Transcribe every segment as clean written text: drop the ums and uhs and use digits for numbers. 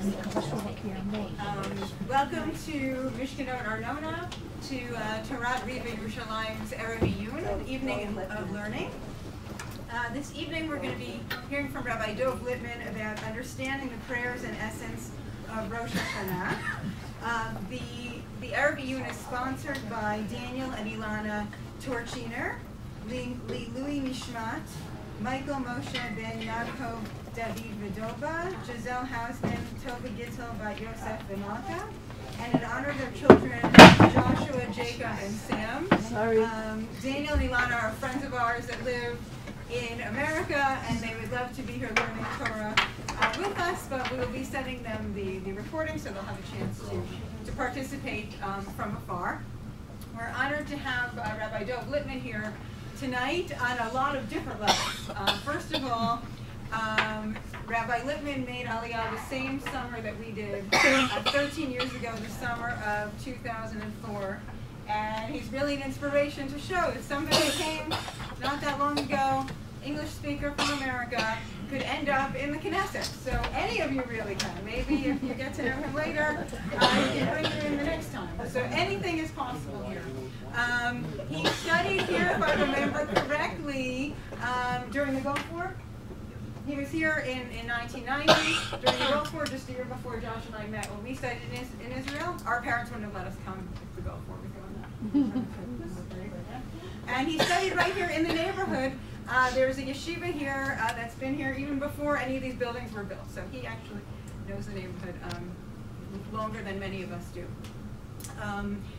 Welcome to Mishkanot Arnona, to Torat Riva Yerushalayim's Erev Iyun, Evening of Learning. This evening we're going to be hearing from Rabbi Dov Lipman about understanding the prayers and essence of Rosh Hashanah. The Erev Iyun is sponsored by Daniel and Ilana Torchiner, Louis Mishmat, Michael Moshe Ben Yaakov David Vidova, Giselle Hausman, Tova Gittel Bat Yosef Vimalka, and in honor of their children, Joshua, Jacob, and Sam. Daniel and Ilana are friends of ours that live in America, and they would love to be here learning Torah with us, but we will be sending them the recording so they'll have a chance to participate from afar. We're honored to have Rabbi Dov Lipman here tonight on a lot of different levels. First of all, Rabbi Lipman made Aliyah the same summer that we did 13 years ago, the summer of 2004. And he's really an inspiration to show that somebody came not that long ago, English speaker from America, could end up in the Knesset. So any of you really can. Maybe if you get to know him later, you can bring him in the next time. So anything is possible here. He studied here, if I remember correctly, during the Gulf War. He was here in 1990, during the Gulf War, just a year before Josh and I met. When we studied in Israel, our parents wouldn't have let us come if the Gulf War was going on. And he studied right here in the neighborhood. There's a yeshiva here that's been here even before any of these buildings were built. So he actually knows the neighborhood longer than many of us do.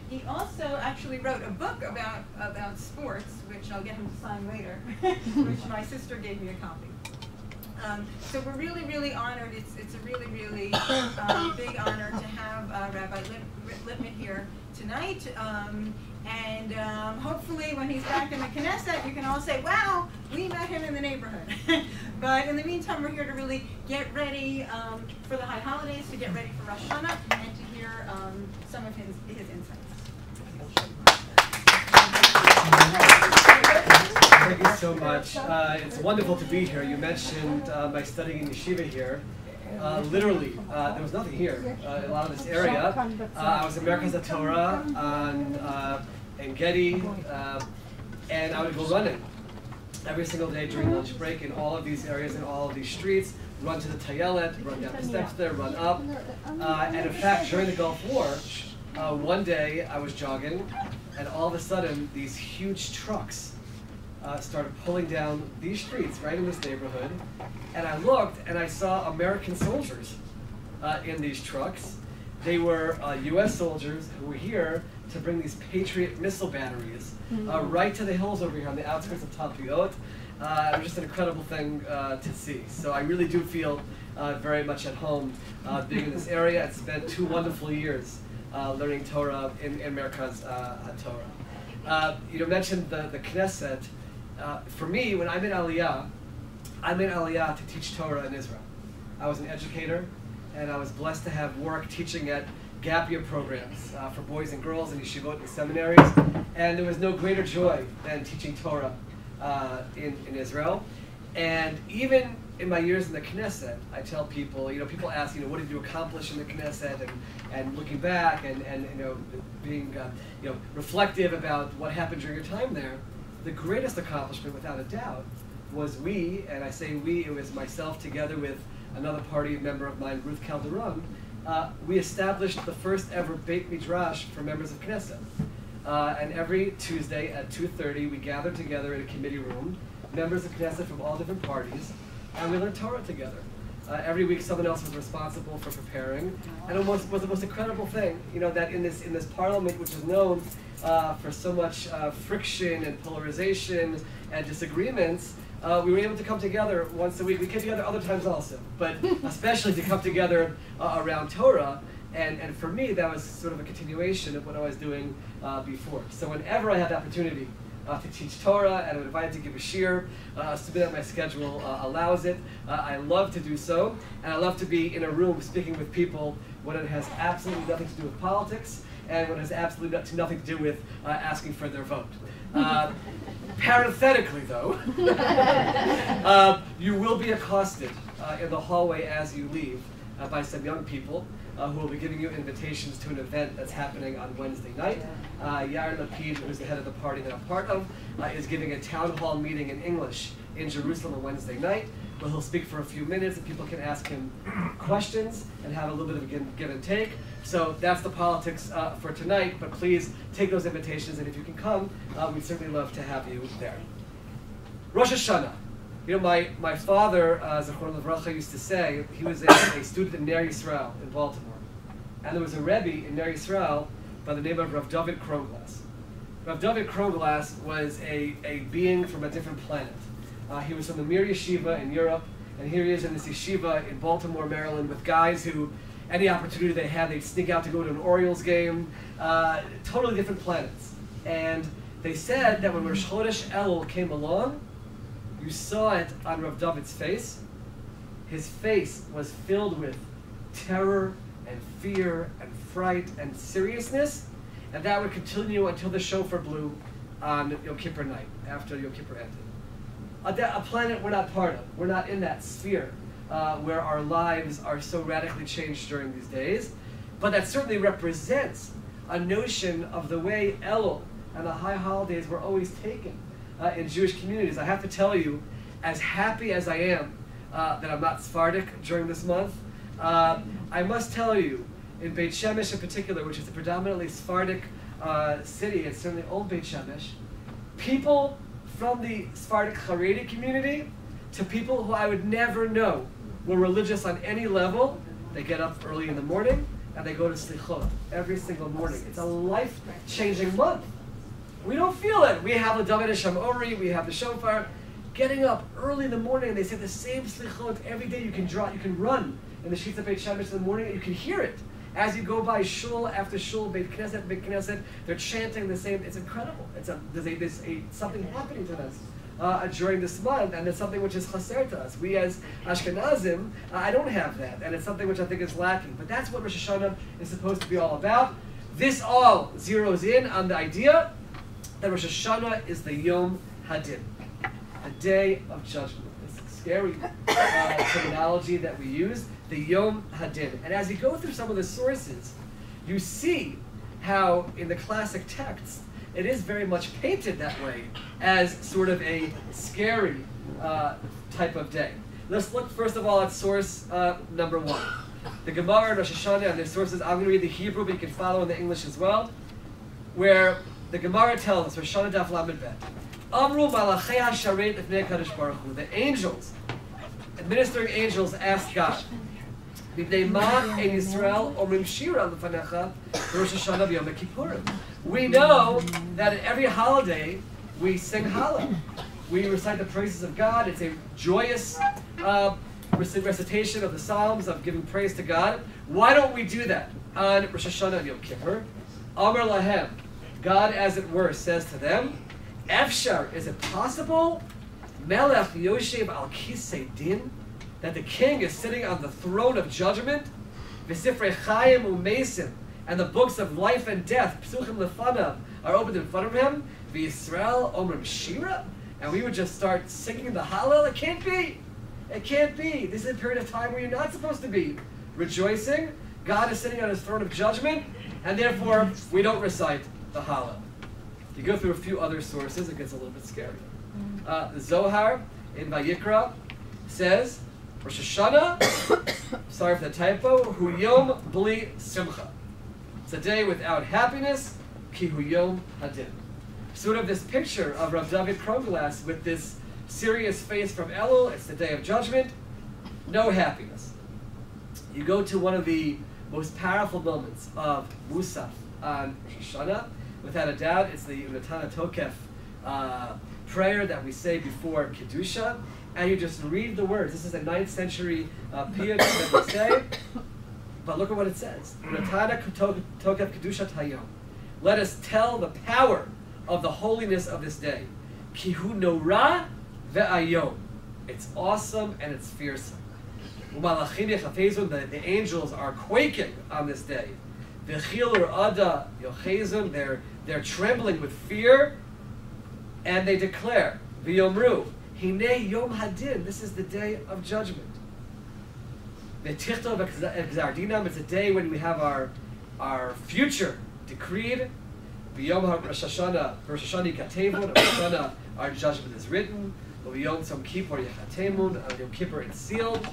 He also actually wrote a book about sports, which I'll get him to sign later, which my sister gave me a copy. So we're really, really honored. It's a really, really big honor to have Rabbi Lipman here tonight. And hopefully when he's back in the Knesset, you can all say, wow, we met him in the neighborhood. But in the meantime, we're here to really get ready for the high holidays, to get ready for Rosh Hashanah, and to hear some of his insights. Thank you so much. It's wonderful to be here. You mentioned my studying in yeshiva here. Literally, there was nothing here. A lot of this area. I was in Merkaz Torah in Getty, and I would go running every single day during lunch break in all of these areas, in all of these streets. Run to the Tayelet, run down the steps there, run up. And in fact, during the Gulf War, one day I was jogging, and all of a sudden, these huge trucks started pulling down these streets right in this neighborhood, and I looked and I saw American soldiers in these trucks. They were U.S. soldiers who were here to bring these Patriot missile batteries right to the hills over here on the outskirts of Talpiot. It was just an incredible thing to see. So I really do feel very much at home being in this area. It's been 2 wonderful years learning Torah in Merkaz Torah. You mentioned the Knesset. For me, when I'm in Aliyah to teach Torah in Israel. I was an educator, and I was blessed to have work teaching at gap year programs for boys and girls in yeshivot and seminaries. And there was no greater joy than teaching Torah in Israel. And even in my years in the Knesset, I tell people, people ask, what did you accomplish in the Knesset? And looking back and being reflective about what happened during your time there. The greatest accomplishment, without a doubt, was we, and I say we, it was myself together with another party member of mine, Ruth Calderon, we established the first ever Beit Midrash for members of Knesset. And every Tuesday at 2:30, we gathered together in a committee room, members of Knesset from all different parties, and we learned Torah together. Every week someone else was responsible for preparing, and it was the most incredible thing, that in this parliament, which is known for so much friction and polarization and disagreements, we were able to come together once a week. We came together other times also, but especially to come together around Torah. And for me, that was sort of a continuation of what I was doing before. So whenever I had the opportunity to teach Torah and I'm invited to give a shiur, assuming that my schedule allows it, I love to do so. And I love to be in a room speaking with people when it has absolutely nothing to do with politics and when it has absolutely nothing to do with asking for their vote. Parenthetically, though, you will be accosted in the hallway as you leave by some young people who will be giving you invitations to an event that's happening on Wednesday night. Yair Lapid, who's the head of the party that I'm part of, is giving a town hall meeting in English in Jerusalem on Wednesday night, where he'll speak for a few minutes and people can ask him questions and have a little bit of a give and take. So that's the politics for tonight, but please take those invitations, and if you can come, we'd certainly love to have you there. Rosh Hashanah. You know, my father, Zachron Levracha, used to say, he was a student in Ner Yisrael in Baltimore. And there was a Rebbe in Ner Yisrael by the name of Rav David Kronglass. Rav David Kronglass was a being from a different planet. He was from the Mir Yeshiva in Europe, and here he is in this yeshiva in Baltimore, Maryland, with guys who, any opportunity they had, they'd sneak out to go to an Orioles game, totally different planets. And they said that when Rosh Chodesh Elul came along, you saw it on Rav David's face. His face was filled with terror and fear and fright and seriousness, and that would continue until the shofar blew on Yom Kippur night, after Yom Kippur ended. A planet we're not part of. We're not in that sphere where our lives are so radically changed during these days, but that certainly represents a notion of the way Elul and the high holidays were always taken in Jewish communities. I have to tell you, as happy as I am that I'm not Sephardic during this month, I must tell you, in Beit Shemesh in particular, which is a predominantly Sephardic city, it's certainly old Beit Shemesh, people from the Sephardic Haredi community to people who I would never know were religious on any level, they get up early in the morning and they go to Slichot every single morning. It's a life-changing month. We don't feel it. We have the David Hashem Ori, we have the shofar. Getting up early in the morning, and they say the same slichot every day. You can run in the streets of Beit Shemesh in the morning, and you can hear it. As you go by shul after shul, Beit Knesset, they're chanting the same. It's incredible. There's something happening to us during this month, and it's something which is chaser to us. We as Ashkenazim, I don't have that, and it's something which I think is lacking. But that's what Rosh Hashanah is supposed to be all about. This all zeroes in on the idea that Rosh Hashanah is the Yom Hadin, a day of judgment. This scary terminology that we use, the Yom Hadin. And as you go through some of the sources, you see how in the classic texts, it is very much painted that way as sort of a scary type of day. Let's look first of all at source number 1. The Gemara and Rosh Hashanah and their sources. I'm going to read the Hebrew, but you can follow in the English as well, where the Gemara tells us, Rosh Hashanah Daf Lamed Bet, Amru Malachei HaSharet Lifnei Kadosh Baruch Hu. The angels, administering angels, asked God, B'nei Ma Ein Yisrael Omrim Shira L'Fanecha Rosh Hashanah B'Yom Kippurim. We know that at every holiday we sing Hallel. We recite the praises of God. It's a joyous recitation of the Psalms, of giving praise to God. Why don't we do that on Rosh Hashanah and Yom Kippur? Amar Lahem. God, as it were, says to them, Efshar, is it possible, Melech Yoshev al Kisei Din, that the king is sitting on the throne of judgment, V'sifrei Chayim u'Mesim, and the books of life and death, Psuchim Lefanav, are opened in front of him, V'Yisrael Omrim Shira, and we would just start singing the Hallel? It can't be. It can't be. This is a period of time where you're not supposed to be rejoicing. God is sitting on his throne of judgment, and therefore we don't recite the Hallel. You go through a few other sources, it gets a little bit scary. The Zohar in Vayikra says, Rosh Hashanah, sorry for the typo, Hu Yom Bli Simcha. It's a day without happiness, Ki Hu Yom Hadin. Sort of this picture of Rav David Kronglass with this serious face from Elul, it's the day of judgment, no happiness. You go to one of the most powerful moments of Musaf on Rosh Hashanah, without a doubt, it's the Unatana Tokef prayer that we say before Kedusha, and you just read the words. This is a 9th century piyut that we say, but look at what it says. Unatana Tokef Kedushat Hayom. Let us tell the power of the holiness of this day. Kihu Nora ve'ayom. It's awesome and it's fearsome. U'malachim yechafezun. The angels are quaking on this day. V'chilur ada yochezun. They're trembling with fear, and they declare, V'yomru, Hinei Yom Hadin, this is the day of judgment. It's a day when we have our future decreed. B'yom Rosh Hashanah, Rosh Hashanah, our judgment is written. B'yom Tzom Kippur Yechatemun, on Yom Kippur it's sealed.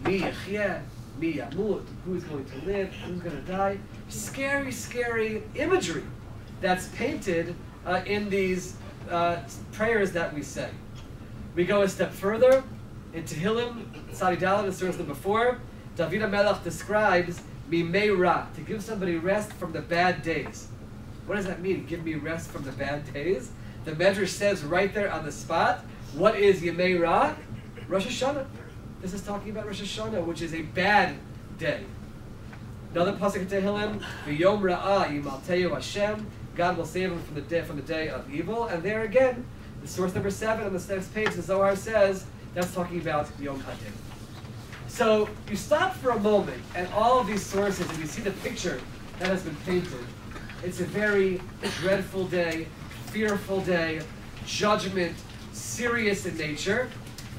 Mi Yechyeh, Mi Yamut, who's going to live, who's going to die. Scary, scary imagery that's painted in these prayers that we say. We go a step further. In Tehillim, Tzadi Dalet, the source number 4, David HaMelech describes Mimei Ra, to give somebody rest from the bad days. What does that mean, give me rest from the bad days? The Medrash says right there on the spot, what is Yemei Ra? Rosh Hashanah. This is talking about Rosh Hashanah, which is a bad day. Another pasuk in Tehillim, V'yom Ra'ah Yimalteyu Hashem, God will save him from the day of evil. And there again, the source number 7 on the next page, the Zohar says, that's talking about Yom Hadin. So you stop for a moment at all of these sources and you see the picture that has been painted. It's a very dreadful day, fearful day, judgment, serious in nature,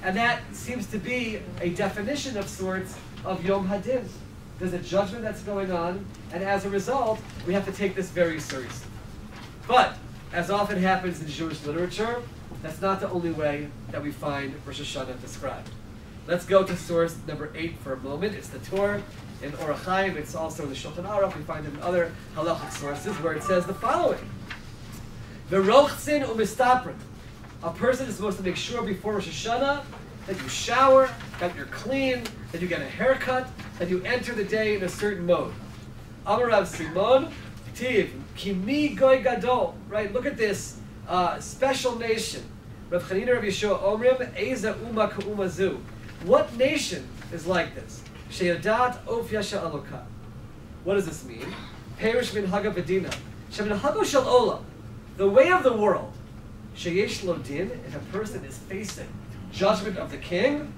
and that seems to be a definition of sorts of Yom Hadin. There's a judgment that's going on, and as a result, we have to take this very seriously. But, as often happens in Jewish literature, that's not the only way that we find Rosh Hashanah described. Let's go to source number 8 for a moment. It's the Torah in Orach Chaim. It's also in the Shulchan Aruch. We find it in other halachic sources where it says the following: V'rochtzin u'mistaprin. A person is supposed to make sure before Rosh Hashanah that you shower, that you're clean, that you get a haircut, that you enter the day in a certain mode. Amar Rav Simon, Tiv, Kimi Goy Gadol. Right? Look at this special nation. Rav Chanina, Rav Yeshua Omrim, Eza Uma Ka'uma Zu. What nation is like this? Sheyadat Ofya Sha'aloka. What does this mean? Perish min Haga Bedina. Shemin Hago Shal Olam. The way of the world. Sheyesh Lo Din, if a person is facing judgment of the king,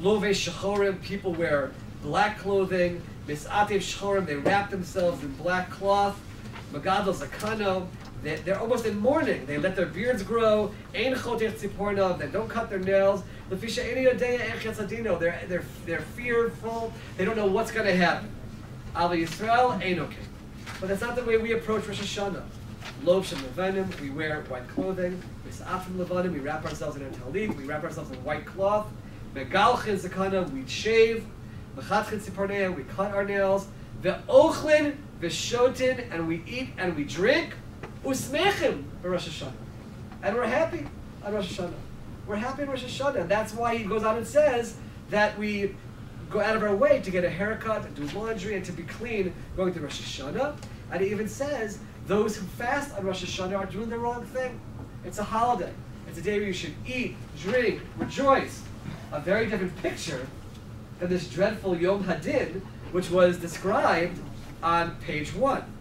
Love Shechorim, people wear black clothing, Misatev Shechorim, they wrap themselves in black cloth, Magadol Zakano, they're almost in mourning. They let their beards grow. Ein chotech tzipornav. They don't cut their nails. Lefisha eni yodeya ech yatzadino. They're fearful. They don't know what's going to happen. Al Yisrael ein okay. But that's not the way we approach Rosh Hashanah. Lov shem levanim. We wear white clothing. Misafim levanim. We wrap ourselves in a talit. We wrap ourselves in white cloth. Megalchin zakana. We shave. Mechatchin tziporneya. We cut our nails. Ve'ochlin ve'shotin. And we eat and we drink. Usmechim for Rosh Hashanah. And we're happy on Rosh Hashanah. We're happy in Rosh Hashanah. And that's why he goes on and says that we go out of our way to get a haircut, and do laundry, and to be clean going to Rosh Hashanah. And he even says those who fast on Rosh Hashanah are doing the wrong thing. It's a holiday. It's a day where you should eat, drink, rejoice. A very different picture than this dreadful Yom Hadin, which was described on page 1.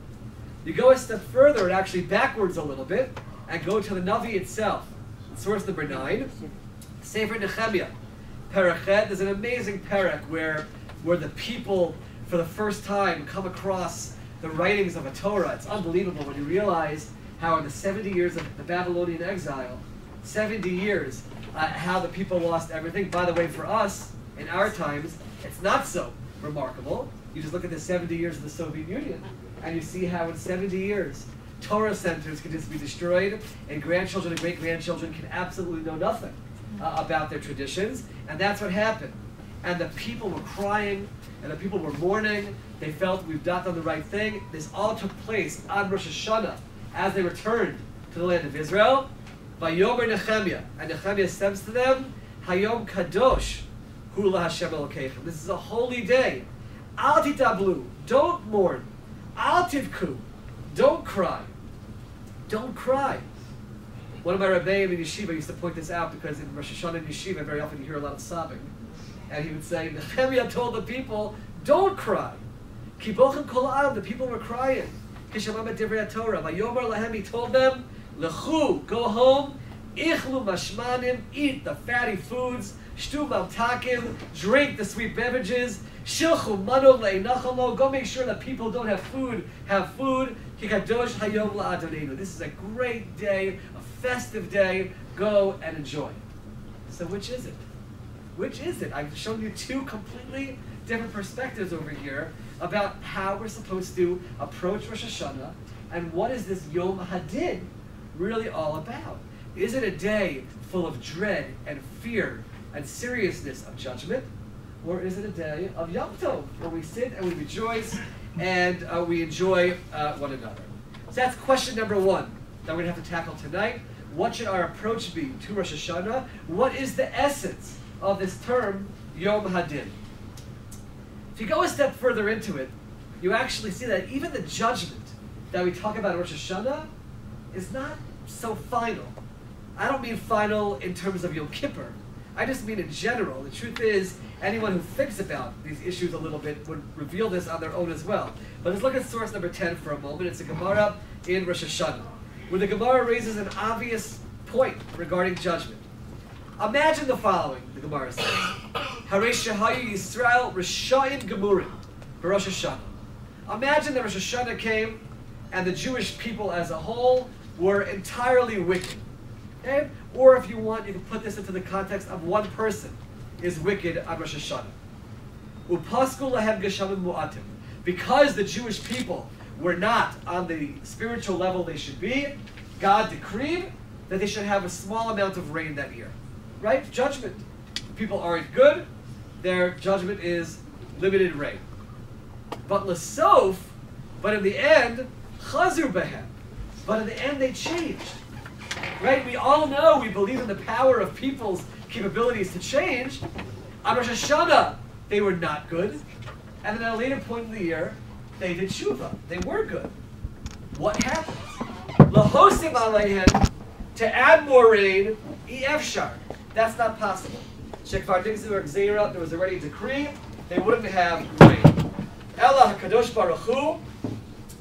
You go a step further and actually backwards a little bit and go to the Navi itself. Source number 9, Sefer Nehemiah. Perachet, there's an amazing perek where the people for the first time come across the writings of a Torah. It's unbelievable when you realize how in the 70 years of the Babylonian exile, 70 years, how the people lost everything. By the way, for us, in our times, it's not so remarkable. You just look at the 70 years of the Soviet Union, and you see how in 70 years, Torah centers can just be destroyed, and grandchildren and great-grandchildren can absolutely know nothing about their traditions, and that's what happened. And the people were crying, and the people were mourning. They felt we've not done the right thing. This all took place on Rosh Hashanah as they returned to the land of Israel. Vayomer Nehemiah, and Nehemiah says to them, Hayom Kadosh Hu LaHashem Elokeichem. This is a holy day. Al titablu, don't mourn. Al tivku, don't cry. Don't cry. One of my rebbeim in yeshiva used to point this out because in Rosh Hashanah in yeshiva very often you hear a lot of sobbing. And he would say, Nehemiah told the people, don't cry. Ki bochem kol ha'am, the people were crying. Kishamam et divrei Torah. Vayomer lahem, he told them, Lechu, go home, ichlu mashmanim, eat the fatty foods, shtu mamtakim, drink the sweet beverages, shilchu mano le'inachalo, go make sure that people don't have food, ki kadosh hayom la'adonenu. This is a great day, a festive day, go and enjoy. So which is it? Which is it? I've shown you two completely different perspectives over here about how we're supposed to approach Rosh Hashanah and what is this Yom Hadin really all about? Is it a day full of dread and fear and seriousness of judgment? Or is it a day of Yom Tov, where we sit and we rejoice and we enjoy one another? So that's question number one that we're going to have to tackle tonight. What should our approach be to Rosh Hashanah? What is the essence of this term, Yom Hadin? If you go a step further into it, you actually see that even the judgment that we talk about in Rosh Hashanah is not so final. I don't mean final in terms of Yom Kippur. I just mean in general. The truth is, anyone who thinks about these issues a little bit would reveal this on their own as well. But let's look at source number 10 for a moment. It's a Gemara in Rosh Hashanah, where the Gemara raises an obvious point regarding judgment. Imagine the following, the Gemara says. Harei shehayu Yisrael Rishayim Gemurim Rosh Hashanah. Imagine that Rosh Hashanah came and the Jewish people as a whole were entirely wicked. Okay? Or if you want, you can put this into the context of one person is wicked on Rosh Hashanah. Upasku lahem geshamim mu'atim. Because the Jewish people were not on the spiritual level they should be, God decreed that they should have a small amount of rain that year. Right? Judgment. People aren't good, their judgment is limited rain. But l'sof, but in the end, chazur behem. But in the end they changed. Right? We all know, we believe in the power of people's capabilities to change. On Rosh Hashanah, they were not good. And then at a later point in the year, they did tshuva. They were good. What happens? Lahosim aleihem, to add more rain, efshar. That's not possible. Shekvar digzur gzeira, there was already a decree, they wouldn't have rain. Ella HaKadosh Baruch Hu,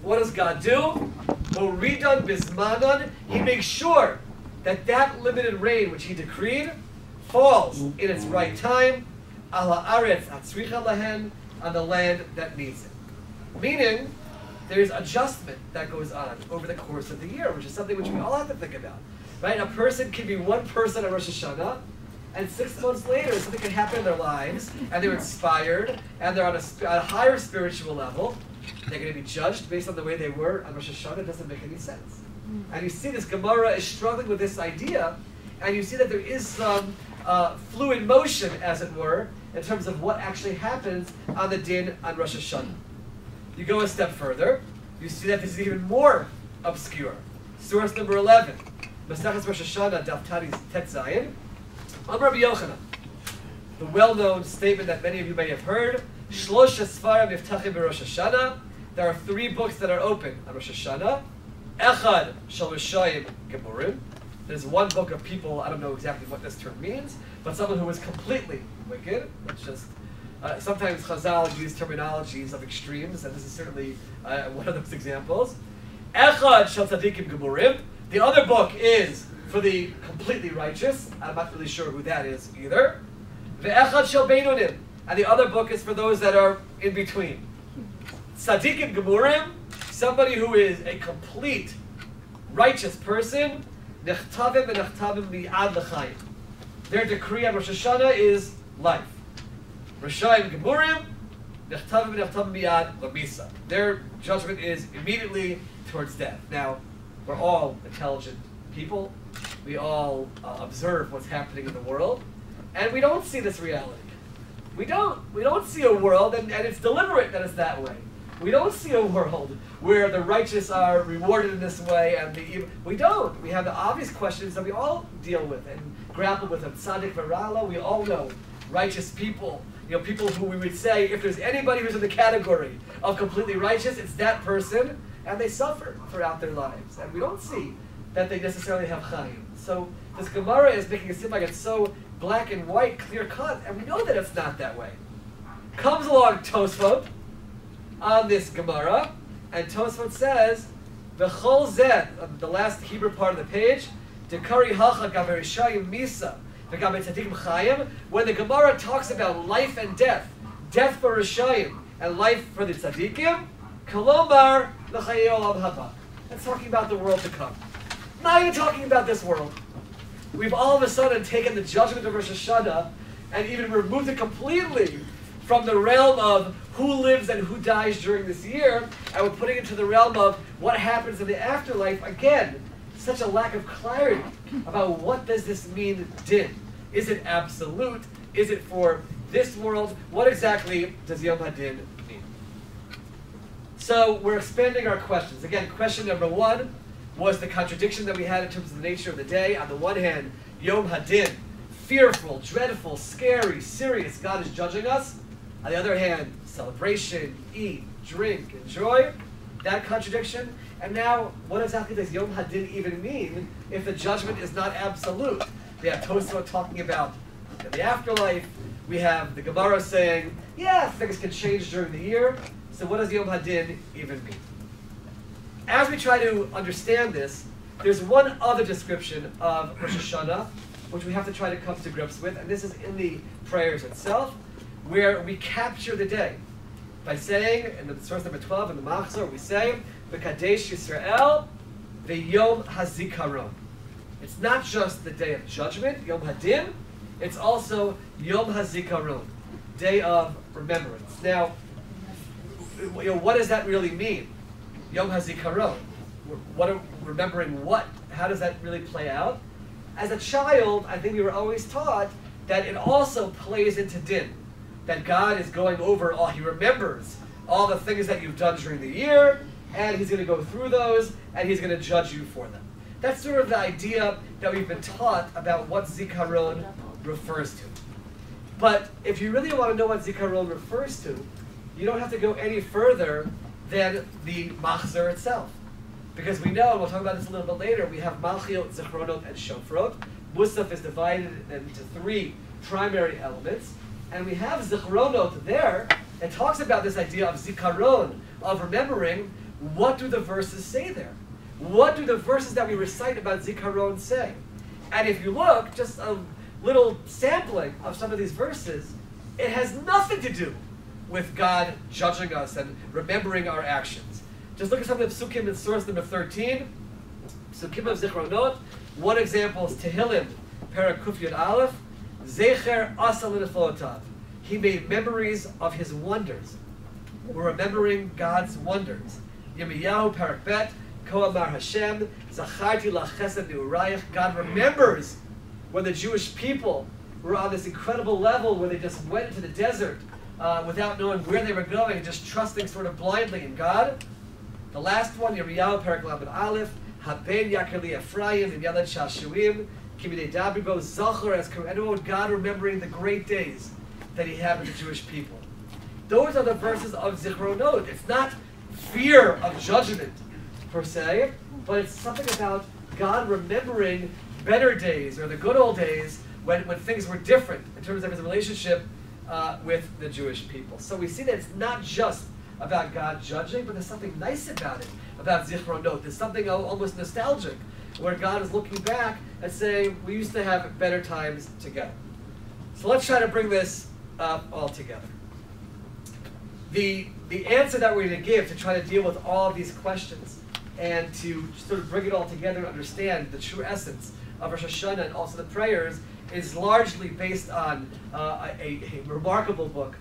what does God do? Moridan bismanan, he makes sure that that limited rain which he decreed falls in its right time, ala aretz atzricha lahen, on the land that needs it. Meaning, there's adjustment that goes on over the course of the year, which is something which we all have to think about. Right? A person can be one person on Rosh Hashanah, and 6 months later, something can happen in their lives, and they're inspired, and they're on a higher spiritual level. They're going to be judged based on the way they were on Rosh Hashanah. It doesn't make any sense. And you see this Gemara is struggling with this idea, and you see that there is some fluid motion, as it were, in terms of what actually happens on the din on Rosh Hashanah. You go a step further, you see that this is even more obscure. Source number 11, Masechus Rosh Hashanah, Daf Tet Zayin. Amar Rabbi Yochanan, the well-known statement that many of you may have heard, Shlosha Sfarim Yiftachim b'Rosh Hashanah. There are 3 books that are open on Rosh Hashanah. Echad Shel Rishayim Gemurim. There's one book of people, I don't know exactly what this term means, but someone who is completely wicked. It's just, sometimes Chazal use terminologies of extremes, and this is certainly one of those examples. Echad Shel Tzadikim Gemurim. The other book is for the completely righteous. I'm not really sure who that is either. Ve'echad Shel Beinonim. And the other book is for those that are in between. Tzadikim Gemurim, somebody who is a complete righteous person, Nechtavim v'nechtavim mi'ad l'chaim. Their decree on Rosh Hashanah is life. Rishayim Gemurim, Nechtavim v'nechtavim mi'ad l'misa. Their judgment is immediately towards death. Now, we're all intelligent people. We all observe what's happening in the world, and we don't see this reality. We don't see a world, and it's deliberate that it's that way. We don't see a world where the righteous are rewarded in this way and the evil. We don't. We have the obvious questions that we all deal with and grapple with. Tzaddik v'rala, we all know righteous people. You know, people who we would say, if there's anybody who's in the category of completely righteous, it's that person, and they suffer throughout their lives. And we don't see that they necessarily have chayim. So this Gemara is making it seem like it's so black and white, clear cut, and we know that it's not that way. Comes along Tosfot on this Gemara, and Tosfot says, "V'chol zeh," the last Hebrew part of the page, "Dekari hacha gaber rishayim misa v'gaber tzadikim chayim." When the Gemara talks about life and death, death for rishayim and life for the tzadikim, kolomar l'chayei olam haba. That's talking about the world to come. Not even talking about this world. We've all of a sudden taken the judgment of Rosh Hashanah and even removed it completely from the realm of who lives and who dies during this year, and we're putting it into the realm of what happens in the afterlife. Again, such a lack of clarity about what does this mean, din. Is it absolute? Is it for this world? What exactly does Yom HaDin mean? So we're expanding our questions. Again, question number one was the contradiction that we had in terms of the nature of the day. On the one hand, Yom HaDin, fearful, dreadful, scary, serious, God is judging us. On the other hand, celebration, eat, drink, enjoy. That contradiction. And now, what exactly does Yom HaDin even mean if the judgment is not absolute? We have Tosafot talking about the afterlife. We have the Gemara saying, yeah, things can change during the year. So what does Yom HaDin even mean? As we try to understand this, there's one other description of Rosh Hashanah, which we have to try to come to grips with, and this is in the prayers itself, where we capture the day by saying, in the source number 12 in the Machzor, we say, V'kadesh Yisrael v'Yom HaZikaron. It's not just the day of judgment, Yom HaDin, it's also Yom HaZikaron, day of remembrance. Now, what does that really mean? Yom HaZikaron. Remembering what? How does that really play out? As a child, I think we were always taught that it also plays into din. That God is going over all, He remembers all the things that you've done during the year, and He's going to go through those, and He's going to judge you for them. That's sort of the idea that we've been taught about what Zikaron refers to. But if you really want to know what Zikaron refers to, you don't have to go any further than the Machzor itself. Because we know, and we'll talk about this a little bit later, we have Malchiot, Zichronot, and Shofrot. Musaf is divided into three primary elements. And we have Zichronot there. It talks about this idea of Zikaron, of remembering. What do the verses say there? What do the verses that we recite about Zikaron say? And if you look, just a little sampling of some of these verses, it has nothing to do with God judging us and remembering our actions. Just look at some of the psukim in source number 13. Psukim of Zichronot. One example is Tehillim, Perek Kuf Yud Aleph. Zecher asa l'neflotav. He made memories of His wonders. We're remembering God's wonders. Yirmiyahu Perek Bet, Ko Amar Hashem, Zacharti lachesed ne'urayich. God remembers when the Jewish people were on this incredible level where they just went into the desert without knowing where they were going, just trusting sort of blindly in God. The last one, Yirmiyahu Perek Lamed Aleph, Haben Yakir li Ephraim and Yalad Shashuim. God remembering the great days that He had with the Jewish people. Those are the verses of Zichronot. It's not fear of judgment, per se, but it's something about God remembering better days, or the good old days, when things were different in terms of His relationship with the Jewish people. So we see that it's not just about God judging, but there's something nice about it, about Zichronot. There's something almost nostalgic, where God is looking back and saying, we used to have better times together. So let's try to bring this all together. The answer that we're going to give to try to deal with all of these questions and to sort of bring it all together and understand the true essence of Rosh Hashanah and also the prayers is largely based on a remarkable book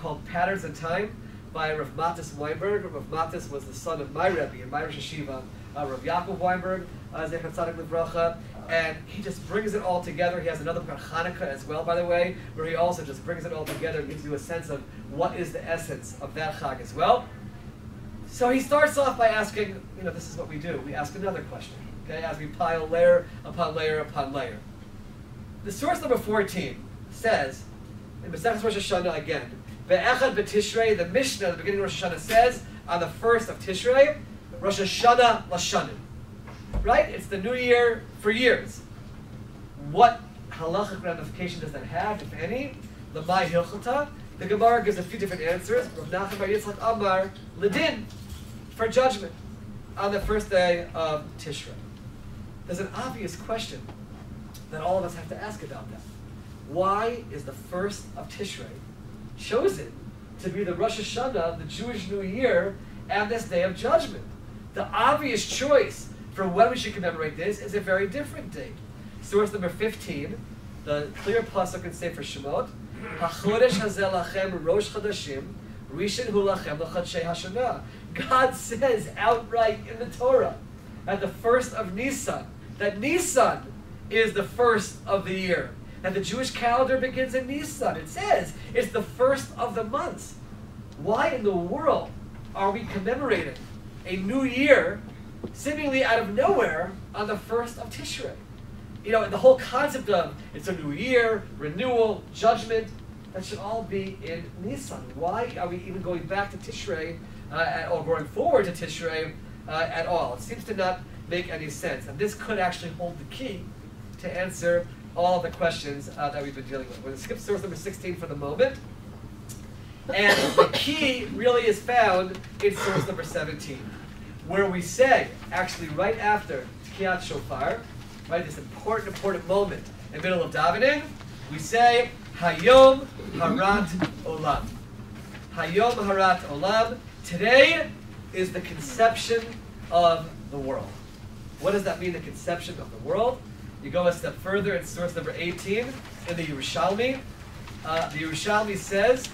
called Patterns in Time by Rav Matis Weinberg. Rav Matis was the son of my Rebbe in my Rosh Hashiva, Rav Yaakov Weinberg, Zecher Tzadik Livracha, and he just brings it all together. He has another book on Hanukkah as well, by the way, where he also just brings it all together and gives you a sense of what is the essence of that Chag as well. So he starts off by asking, this is what we do. We ask another question, okay, as we pile layer upon layer upon layer. The source number 14 says, in Masechtas Rosh Hashanah again, Be'echad b'Tishrei, the Mishnah at the beginning of Rosh Hashanah says, on the 1st of Tishrei, Rosh Hashanah Lashanim. Right? It's the new year for years. What halachic ramification does that have, if any? L'mai hilchota. The Gemara gives a few different answers. Rav Nachman bar Yitzchak Amar L'din, for judgment, on the first day of Tishrei. There's an obvious question that all of us have to ask about that. Why is the 1st of Tishrei chosen to be the Rosh Hashanah, the Jewish New Year, and this day of judgment? The obvious choice for when we should commemorate this is a very different date. Source number 15, the clear pasuk in Sefer Shemot, HaChodesh hazeh lachem Rosh Chodeshim, Rishon hu lachem l'chodshei Hashanah. God says outright in the Torah, at the first of Nisan, that Nisan is the first of the year. And the Jewish calendar begins in Nisan. It says it's the first of the months. Why in the world are we commemorating a new year seemingly out of nowhere on the first of Tishrei? You know, the whole concept of it's a new year, renewal, judgment, that should all be in Nisan. Why are we even going back to Tishrei or going forward to Tishrei at all? It seems to not make any sense. And this could actually hold the key to answer all the questions that we've been dealing with. We're going to skip source number 16 for the moment. And the key really is found in source number 17, where we say, actually right after Tkiyat Shofar, right, this important moment in the middle of davening, we say, Hayom Harat Olam. Hayom Harat Olam. Today is the conception of the world. What does that mean, the conception of the world? You go a step further in source number 18 in the Yerushalmi. The Yerushalmi says,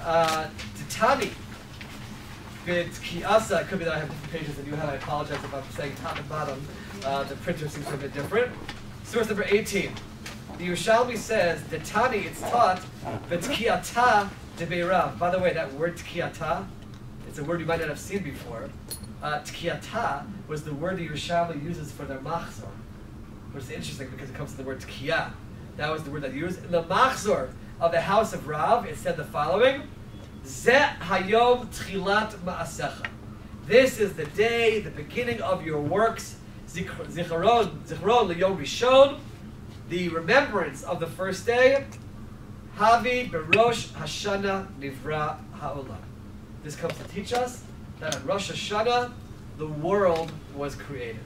Titani, B'tkiasa, it could be that I have different pages than you have, I apologize if I'm saying top and bottom, the printer seems to be a bit different. Source number 18, the Yerushalmi says, Titani, it's taught, B'tkiata debeirav. By the way, that word tkiata, it's a word you might not have seen before. Tkiata was the word the Yerushalmi uses for their machzor. Which is interesting because it comes from the word tkiya. That was the word that used. In the machzor of the house of Rav, it said the following, Zeh hayom tchilat ma'asecha. This is the day, the beginning of your works. Zichron liyom rishon, the remembrance of the first day. Havi berosh Hashanah nivra ha'olam. This comes to teach us that on Rosh Hashanah, the world was created.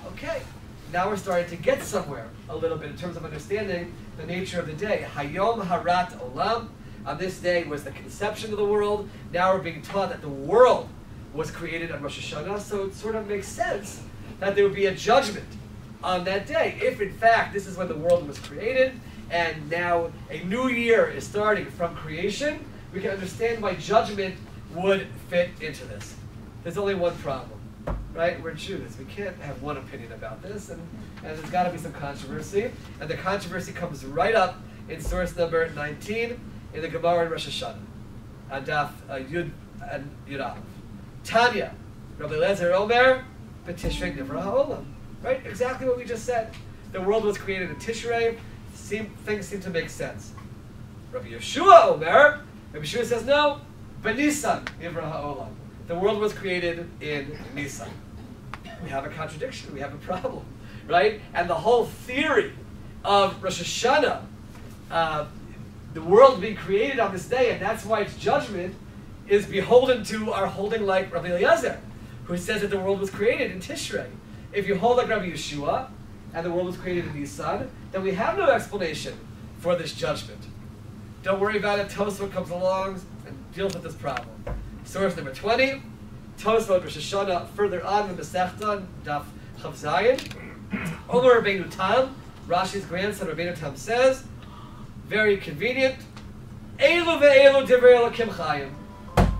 Okay. Now we're starting to get somewhere a little bit in terms of understanding the nature of the day. Hayom Harat Olam. On this day was the conception of the world. Now we're being taught that the world was created on Rosh Hashanah, so it sort of makes sense that there would be a judgment on that day. If in fact this is when the world was created, and now a new year is starting from creation, we can understand why judgment would fit into this. There's only one problem. Right? We're Jews. We can't have one opinion about this, and there's got to be some controversy. And the controversy comes right up in source number 19 in the Gemara in Rosh Hashanah, on Daf Yud and Yud Aleph. Tanya, Rabbi Eliezer Omer, B'Tishrei Nivra Ha'olam. Right? Exactly what we just said. The world was created in Tishrei. Things seem to make sense. Rabbi Yeshua Omer, Rabbi Yeshua says no. B'Nisan Nivra Ha'olam. The world was created in Nisan. We have a contradiction, we have a problem, right? And the whole theory of Rosh Hashanah, the world being created on this day, and that's why its judgment is beholden to our holding like Rabbi Eliezer, who says that the world was created in Tishrei. If you hold like Rabbi Yeshua, and the world was created in Nisan, then we have no explanation for this judgment. Don't worry about it, Tosfot comes along and deals with this problem. Source number 20, Tosfot Rosh Hashanah, further on in the Masechta, Daf Chav Zayin. Omer Rabbeinu Tam, Rashi's grandson Rabbeinu Tam says, very convenient, Elu ve'elu divrei Elokim chayim.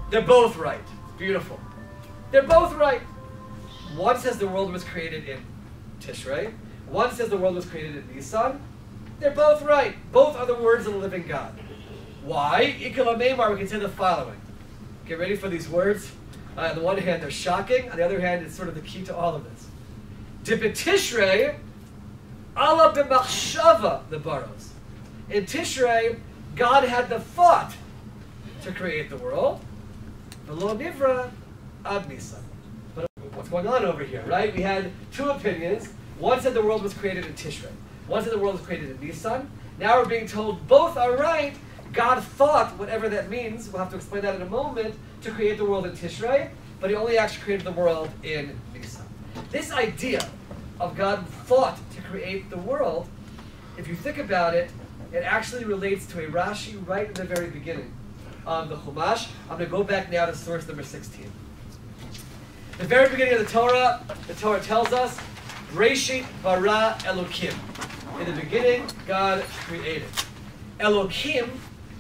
They're both right. Beautiful. They're both right. One says the world was created in Tishrei. One says the world was created in Nisan. They're both right. Both are the words of the living God. Why? Ikala Meimar, we can say the following. Get ready for these words. On the one hand, they're shocking. On the other hand, it's sort of the key to all of this. Dibit Tishrei, ala b'machshava the baros. In Tishrei, God had the thought to create the world. V'lo nivra ad Nisan. But what's going on over here, right? We had two opinions. One said the world was created in Tishrei. One said the world was created in Nisan. Now we're being told both are right. God thought, whatever that means, we'll have to explain that in a moment, to create the world in Tishrei, but he only actually created the world in Nisan. This idea of God thought to create the world, if you think about it, it actually relates to a Rashi right in the very beginning of the Chumash. I'm going to go back now to source number 16. The very beginning of the Torah tells us, Breshit bara Elokim. In the beginning, God created. Elohim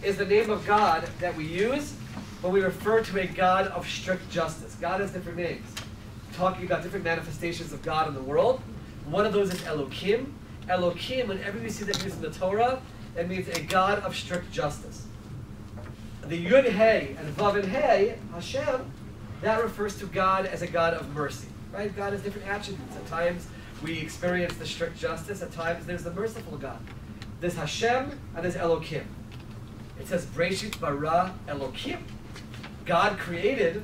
is the name of God that we use when we refer to a God of strict justice. God has different names, talking about different manifestations of God in the world. One of those is Elohim. Elohim, whenever we see that used in the Torah, it means a God of strict justice. The Yud Hey and Vav and Hey, Hashem, that refers to God as a God of mercy. Right? God has different attributes. At times we experience the strict justice. At times there's the merciful God. There's Hashem and there's Elohim. It says Breshit bara Elohim. God created,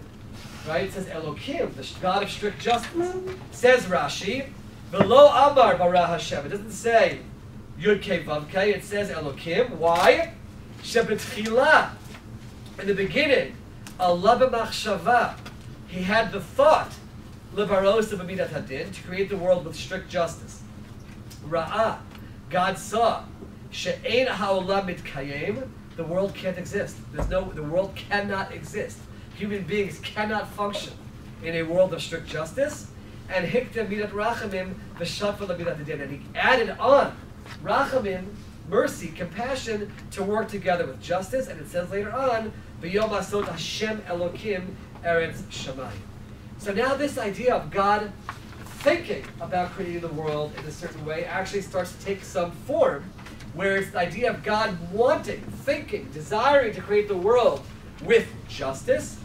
right? It says Elohim, the God of strict justice. Says Rashi, V'lo amar bara Hashem. It doesn't say Yud Kei Vav Kei. It says Elohim. Why? Shebetchila. In the beginning, Allah b'machshava. He had the thought, Lebaros of Amidat Hadin, to create the world with strict justice. Ra'ah. God saw, She'ein ha'olam mitkayem. The world can't exist. The world cannot exist. Human beings cannot function in a world of strict justice. And hikta midat rachamim v'shatva midat hadin. And he added on rachamim, mercy, compassion, to work together with justice. And it says later on, v'yom asot Hashem Elokim eretz shamayim. So now this idea of God thinking about creating the world in a certain way actually starts to take some form, where it's the idea of God wanting, thinking, desiring to create the world with justice,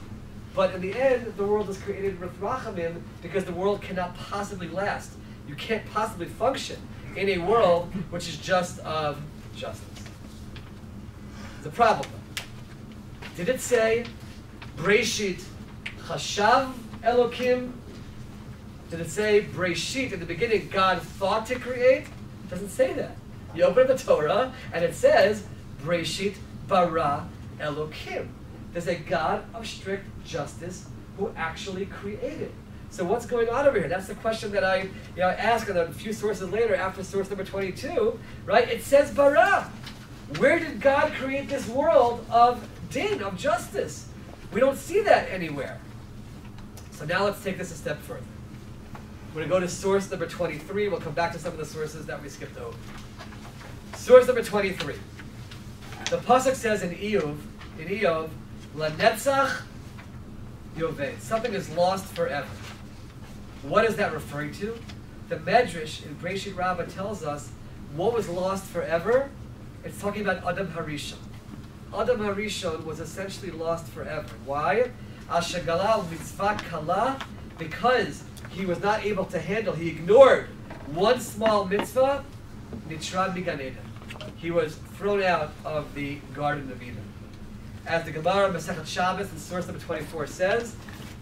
but in the end, the world is created with rachamim because the world cannot possibly last. You can't possibly function in a world which is just of justice. There's a problem. Did it say, Breshit Chashav Elokim? Did it say, Breshit, in the beginning, God thought to create? It doesn't say that. You open up the Torah, and it says, Breshit bara Elokim. There's a God of strict justice who actually created. So what's going on over here? That's the question that I ask on a few sources later after source number 22, right? It says bara. Where did God create this world of din, of justice? We don't see that anywhere. So now let's take this a step further. We're going to go to source number 23. We'll come back to some of the sources that we skipped over. Source number 23. The pasuk says in Eov, Lanetzach Yoved. Something is lost forever. What is that referring to? The Medrash in Breshit Rabbah tells us what was lost forever. It's talking about Adam Harishon. Adam Harishon was essentially lost forever. Why? Ashagalal mitzvah kala, because he was not able to handle, he ignored one small mitzvah, nitrad migan Eden. He was thrown out of the Garden of Eden. As the Gemara Masechet Shabbos in source number 24 says,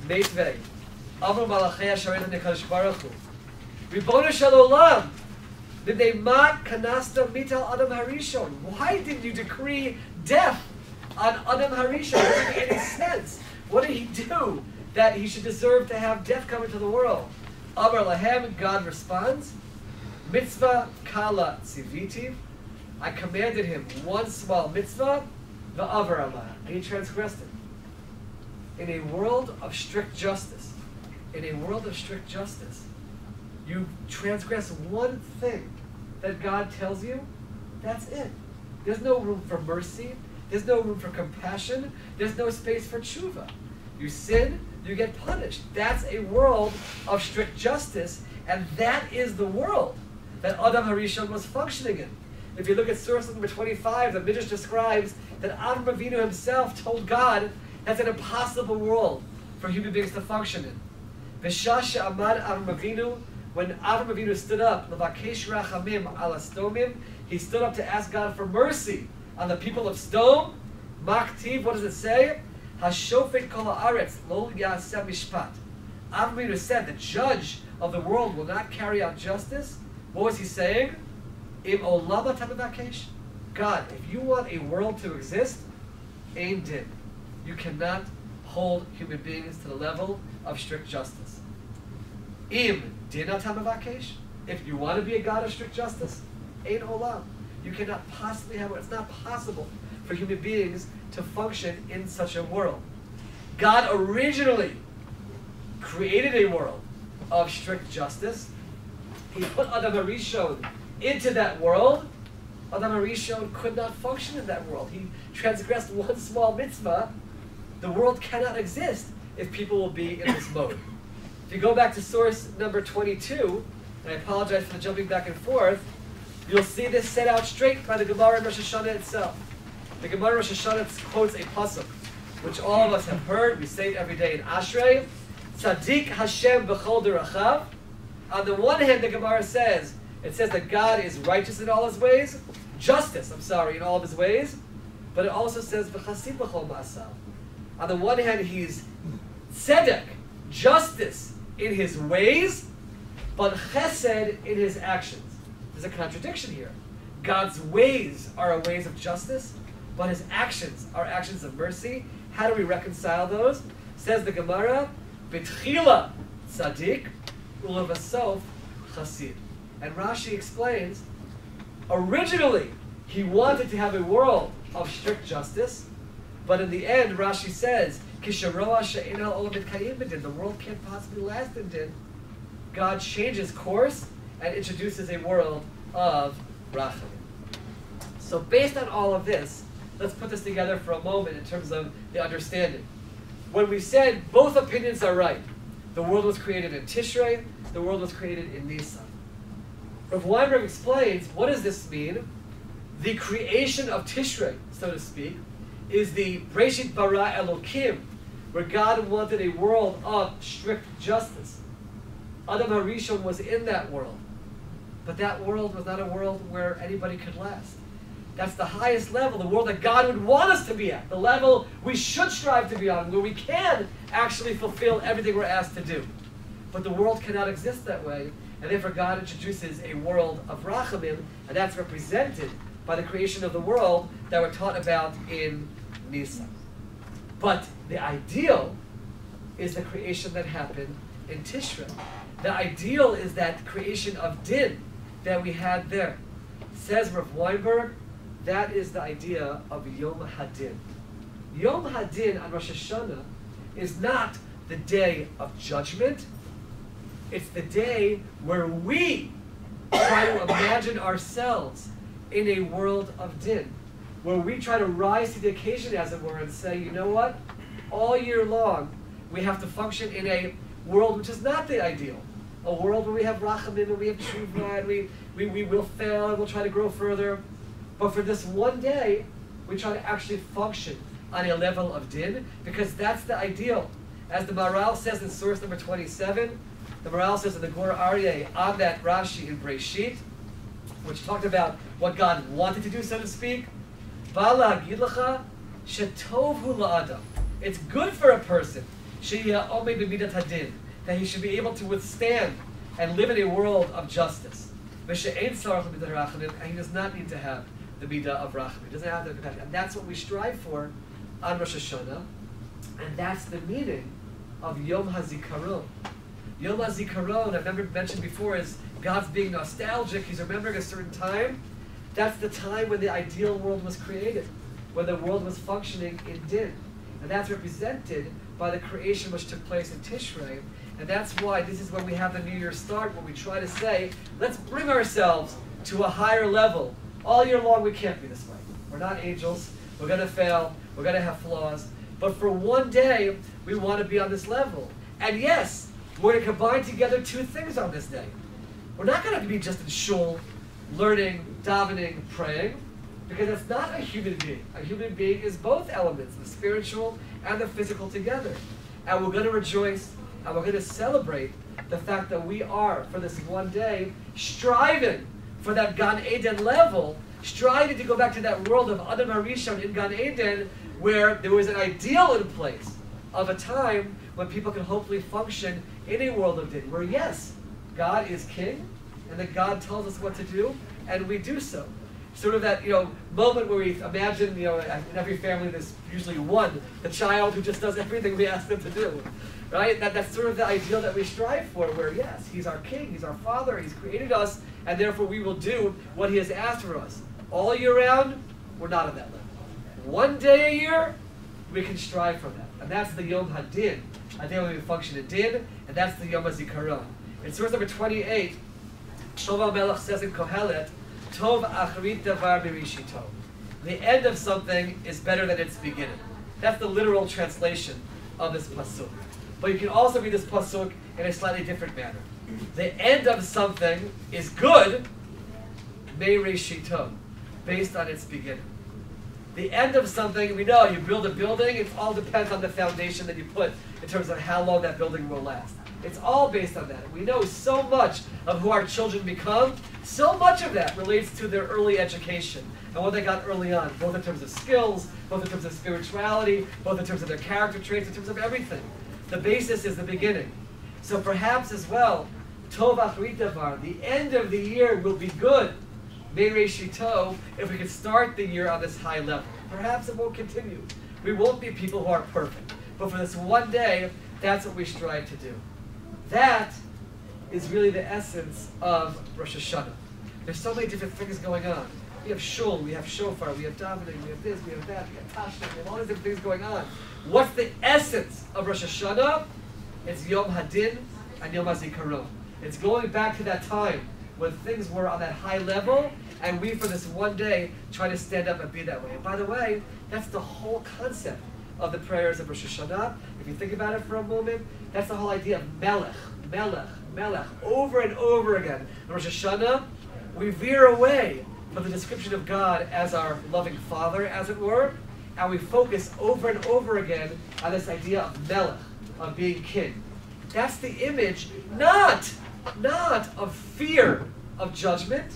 Meitvei, Avram Malachei Asharet HaNekadosh Baruch Hu, Ribono Shel Olam, Midei Ma Kanasta Mital Adam Harishon. Why did you decree death on Adam Harishon? It doesn't make any sense. What did he do that he should deserve to have death come into the world? Amar Lahem, God responds, Mitzvah Kala Tziviti, I commanded him one small mitzvah, Va'avar Amah, and he transgressed it. In a world of strict justice, you transgress one thing that God tells you, that's it. There's no room for mercy. There's no room for compassion. There's no space for tshuva. You sin, you get punished. That's a world of strict justice, and that is the world that Adam Harishon was functioning in. If you look at source number 25, the Midrash describes that Avram Avinu himself told God that's an impossible world for human beings to function in. V'shasha amad Avram Avinu, when Avram Avinu stood up, levakesh rachamim ala stomim, he stood up to ask God for mercy on the people of Sdom. Maktiv, what does it say? Hashofet kol haaretz lo yaseh mishpat. Avram Avinu said, the judge of the world will not carry out justice. What was he saying? Im olam atavakesh. God, if you want a world to exist, aim din. You cannot hold human beings to the level of strict justice. Im din atavakesh. If you want to be a God of strict justice, ain olam. You cannot possibly have it. It's not possible for human beings to function in such a world. God originally created a world of strict justice. He put Adam Harishon into that world, Adam HaRishon could not function in that world. He transgressed one small mitzvah. The world cannot exist if people will be in this mode. If you go back to source number 22, and I apologize for the jumping back and forth, you'll see this set out straight by the Gemara in Rosh Hashanah itself. The Gemara in Rosh Hashanah quotes a pasuk, which all of us have heard. We say it every day in Ashrei. Tzadik Hashem b'chol derachav. On the one hand, the Gemara says, it says that God is righteous in all his ways, in all of his ways, but it also says v'chasid b'chol ma'asav. On the one hand, he's tzedek, justice in his ways, but chesed in his actions. There's a contradiction here. God's ways are ways of justice, but his actions are actions of mercy. How do we reconcile those? Says the Gemara, B'tchila tzaddik, ulevasof chasid. And Rashi explains, originally he wanted to have a world of strict justice, but in the end, Rashi says, the world can't possibly last in din. God changes course and introduces a world of rachamim. So based on all of this, let's put this together for a moment in terms of the understanding. When we said both opinions are right, the world was created in Tishrei, the world was created in Nisan. Rav Weinberg explains, what does this mean? The creation of Tishrei, so to speak, is the Breshit bara Elokim, where God wanted a world of strict justice. Adam HaRishon was in that world, but that world was not a world where anybody could last. That's the highest level, the world that God would want us to be at, the level we should strive to be on, where we can actually fulfill everything we're asked to do. But the world cannot exist that way, and therefore God introduces a world of rachamim, and that's represented by the creation of the world that we're taught about in Nisan. But the ideal is the creation that happened in Tishrei. The ideal is that creation of din that we had there. Says Rav Weinberg, that is the idea of Yom Hadin. Yom Hadin on Rosh Hashanah is not the day of judgment. It's the day where we try to imagine ourselves in a world of din, where we try to rise to the occasion, as it were, and say, you know what? All year long, we have to function in a world which is not the ideal. A world where we have rachamim and we have tshuva and we will fail and we'll try to grow further. But for this one day, we try to actually function on a level of din, because that's the ideal. As the Maharal says in source number 27, the Maharal says in the Gur Aryeh on that Rashi in Breshit, which talked about what God wanted to do, so to speak, it's good for a person that he should be able to withstand and live in a world of justice. And he does not need to have the midah of rachamim. He doesn't have the compassion. And that's what we strive for on Rosh Hashanah. And that's the meaning of Yom HaZikaron. Yom HaZikaron, I've mentioned before, is God's being nostalgic. He's remembering a certain time. That's the time when the ideal world was created, when the world was functioning in din. And that's represented by the creation which took place in Tishrei. And that's why this is when we have the New Year start, when we try to say, let's bring ourselves to a higher level. All year long we can't be this way. We're not angels. We're going to fail. We're going to have flaws. But for one day, we want to be on this level. And yes, we're going to combine together two things on this day. We're not going to be just in shul, learning, davening, praying, because it's not a human being. A human being is both elements, the spiritual and the physical together. And we're going to rejoice, and we're going to celebrate the fact that we are, for this one day, striving for that Gan Eden level, striving to go back to that world of Adam HaRishon in Gan Eden, where there was an ideal in place of a time when people can hopefully function in a world of din, where yes, God is king, and that God tells us what to do, and we do so. Sort of that, moment where we imagine, in every family there's usually one, the child who just does everything we ask them to do, right? That's sort of the ideal that we strive for, where yes, he's our king, he's our father, he's created us, and therefore we will do what he has asked for us. All year round, we're not at that level. One day a year, we can strive for that. And that's the Yom HaDin, a day when we function in din, and that's the Yom HaZikaron. In source number 28, Shlomo Melech says in Kohelet, Tov achrit davar mirishito. The end of something is better than its beginning. That's the literal translation of this pasuk. But you can also read this pasuk in a slightly different manner. The end of something is good, mirishito, based on its beginning. The end of something, we know you build a building, it all depends on the foundation that you put in terms of how long that building will last. It's all based on that. We know so much of who our children become. So much of that relates to their early education and what they got early on, both in terms of skills, both in terms of spirituality, both in terms of their character traits, in terms of everything. The basis is the beginning. So perhaps as well, Tov achrit davar, the end of the year will be good, Meireshito, if we can start the year on this high level. Perhaps it won't continue. We won't be people who are perfect. But for this one day, that's what we strive to do. That is really the essence of Rosh Hashanah. There's so many different things going on. We have shul, we have shofar, we have davening, we have this, we have that, we have tashna, we have all these different things going on. What's the essence of Rosh Hashanah? It's Yom Hadin and Yom HaZikaron. It's going back to that time when things were on that high level, and we, for this one day, try to stand up and be that way. And by the way, that's the whole concept of the prayers of Rosh Hashanah. If you think about it for a moment, that's the whole idea of Melech, Melech, Melech, over and over again. In Rosh Hashanah, we veer away from the description of God as our loving Father, as it were, and we focus over and over again on this idea of Melech, of being king. That's the image, not of fear of judgment,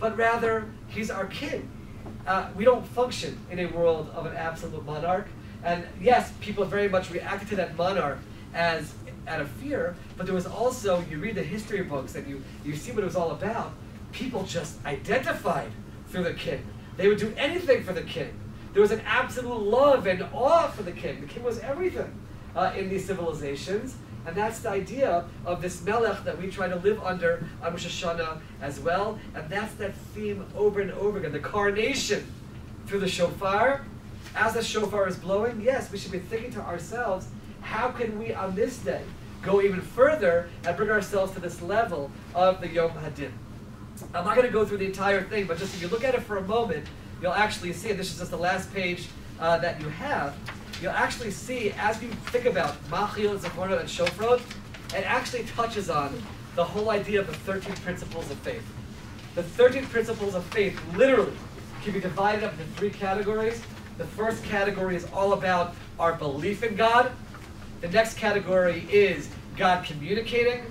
but rather, he's our king. We don't function in a world of an absolute monarch. And yes, people very much reacted to that monarch as out of fear, but there was also, you read the history books and you see what it was all about. People just identified through the king. They would do anything for the king. There was an absolute love and awe for the king. The king was everything in these civilizations. And that's the idea of this melech that we try to live under on Rosh Hashanah as well. And that's that theme over and over again. The coronation through the shofar. As the shofar is blowing, yes, we should be thinking to ourselves, how can we on this day go even further and bring ourselves to this level of the Yom Hadin? I'm not going to go through the entire thing, but just if you look at it for a moment, you'll actually see, and this is just the last page that you have, you'll actually see, as you think about Machil, Zechorot, and Shofrot, it actually touches on the whole idea of the 13 principles of faith. The 13 principles of faith literally can be divided up into 3 categories. The first category is all about our belief in God. The next category is God communicating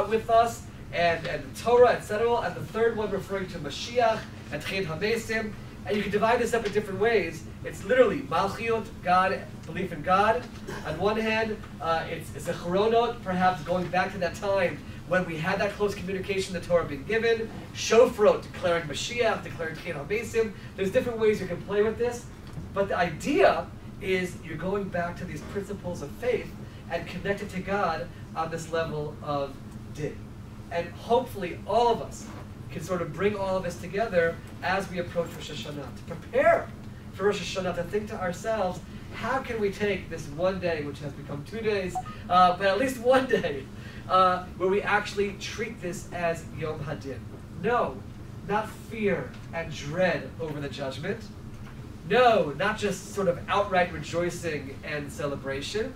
with us, and Torah, etc. And the third one referring to Mashiach and Tchid HaMesim. And you can divide this up in different ways. It's literally Malchiot, God, belief in God. On one hand, it's Zechronot, perhaps going back to that time when we had that close communication, the Torah being given. Shofrot, declaring Mashiach, declaring Tchid HaMesim. There's different ways you can play with this. But the idea is you're going back to these principles of faith and connected to God on this level of din. And hopefully all of us can sort of bring all of this together as we approach Rosh Hashanah. To prepare for Rosh Hashanah, to think to ourselves, how can we take this one day, which has become 2 days, but at least one day, where we actually treat this as Yom Hadin. No, not fear and dread over the judgment. No, not just sort of outright rejoicing and celebration,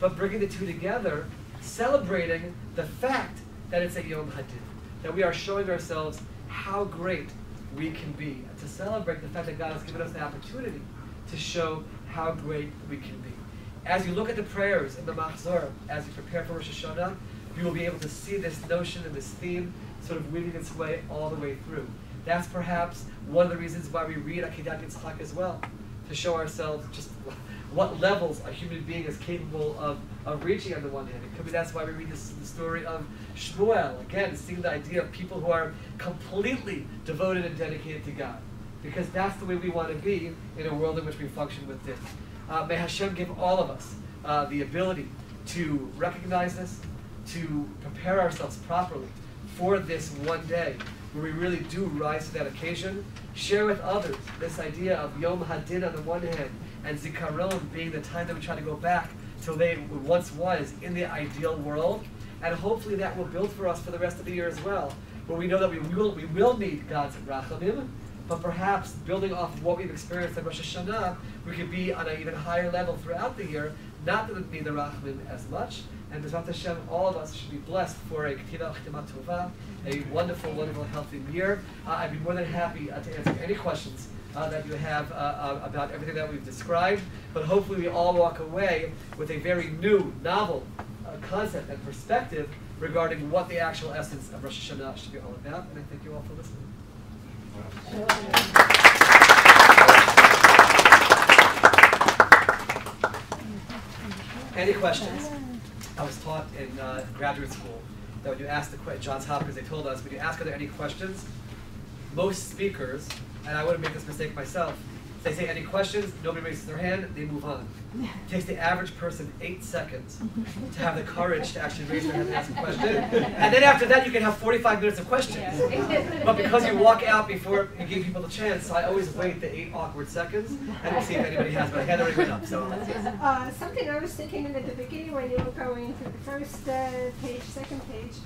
but bringing the two together, celebrating the fact that it's a Yom Hadin, that we are showing ourselves how great we can be, and to celebrate the fact that God has given us the opportunity to show how great we can be. As you look at the prayers in the Machzor, as you prepare for Rosh Hashanah, you will be able to see this notion and this theme sort of weaving its way all the way through. That's perhaps one of the reasons why we read Akedat Yitzchak as well, to show ourselves just what levels a human being is capable of reaching on the one hand. It could be that's why we read the story of Shmuel, again, seeing the idea of people who are completely devoted and dedicated to God, because that's the way we want to be in a world in which we function with this. May Hashem give all of us the ability to recognize this, to prepare ourselves properly for this one day, where we really do rise to that occasion, share with others this idea of Yom Hadin on the one hand, and Zikaron being the time that we try to go back to the way it once was in the ideal world, and hopefully that will build for us for the rest of the year as well, where we know that we will need God's rachamim, but perhaps building off of what we've experienced at Rosh Hashanah, we could be on an even higher level throughout the year, not that we need the rachamim as much. And B'ezrat Hashem, all of us should be blessed for a Ketiva Chtima Tova, a wonderful, wonderful, healthy year. I'd be more than happy to answer any questions that you have about everything that we've described. But hopefully we all walk away with a very new, novel concept and perspective regarding what the actual essence of Rosh Hashanah should be all about. And I thank you all for listening. Any questions? I was taught in graduate school that when you ask the question, Johns Hopkins, they told us, when you ask are there any questions, most speakers, and I wouldn't make this mistake myself, they say any questions, nobody raises their hand, they move on. It takes the average person 8 seconds to have the courage to actually raise their hand and ask a question. And then after that, you can have 45 minutes of questions. But because you walk out before you give people the chance, so I always wait the 8 awkward seconds and see if anybody has, but I had already went up. So. Something I was thinking at the beginning when you were going through the first page, second page,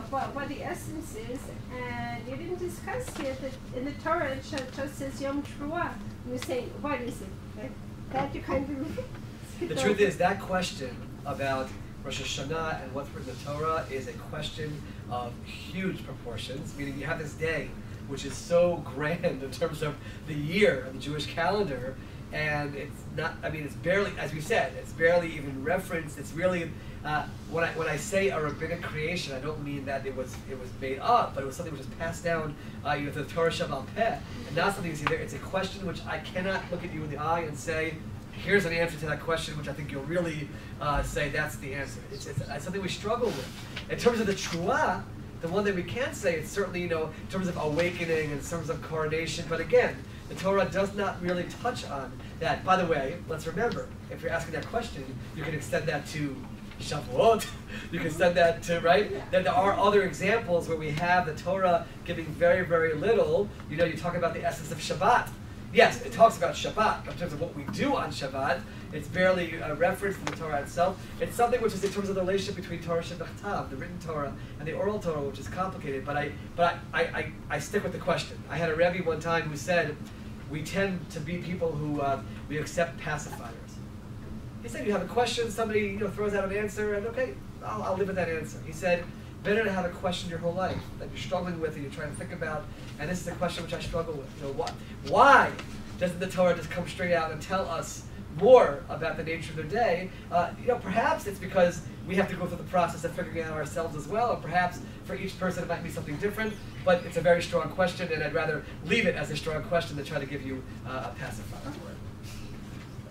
what the essence is, and you didn't discuss here that in the Torah it just says Yom Teruah. You say, what is it? Right? That you kind of The truth is, that question about Rosh Hashanah and what's written in the Torah is a question of huge proportions, meaning you have this day, which is so grand in terms of the year of the Jewish calendar, and it's not, I mean, it's barely, as we said, it's barely even referenced. It's really, when I say a rabbinic creation, I don't mean that it was made up, but it was something which was passed down through the Torah Shabbat Peh, and not something you see there. It's a question which I cannot look at you in the eye and say, here's an answer to that question, which I think you'll really say that's the answer. It's something we struggle with. In terms of the Truah, the one that we can say, it's certainly, in terms of awakening, in terms of coronation, but again, the Torah does not really touch on that. By the way, let's remember, if you're asking that question, you can extend that to Shavuot, you can extend that to, right? There are other examples where we have the Torah giving very, very little. You talk about the essence of Shabbat. Yes, it talks about Shabbat, but in terms of what we do on Shabbat, it's barely referenced in the Torah itself. It's something which is in terms of the relationship between Torah Shebachtav, the written Torah, and the oral Torah, which is complicated. But I stick with the question. I had a Rebbe one time who said, we tend to be people who we accept pacifiers. He said, you have a question, somebody throws out an answer, and okay, I'll live with that answer. He said, better to have a question your whole life that you're struggling with and you're trying to think about, and this is a question which I struggle with. Why doesn't the Torah just come straight out and tell us more about the nature of their day? Perhaps it's because we have to go through the process of figuring it out ourselves as well, or perhaps for each person it might be something different, but it's a very strong question, and I'd rather leave it as a strong question than try to give you a pacifier.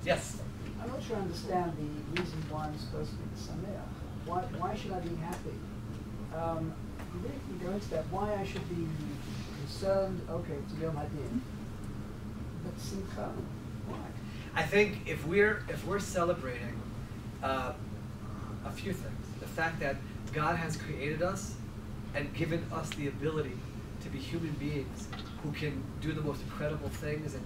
Yes? I'm not sure I understand the reason why I'm supposed to be Sameach. Why should I be happy? You really can go into that. Why I should be concerned, okay, to Yom Hadin, but Simcha, why? I think if we're celebrating a few things, the fact that God has created us and given us the ability to be human beings who can do the most incredible things and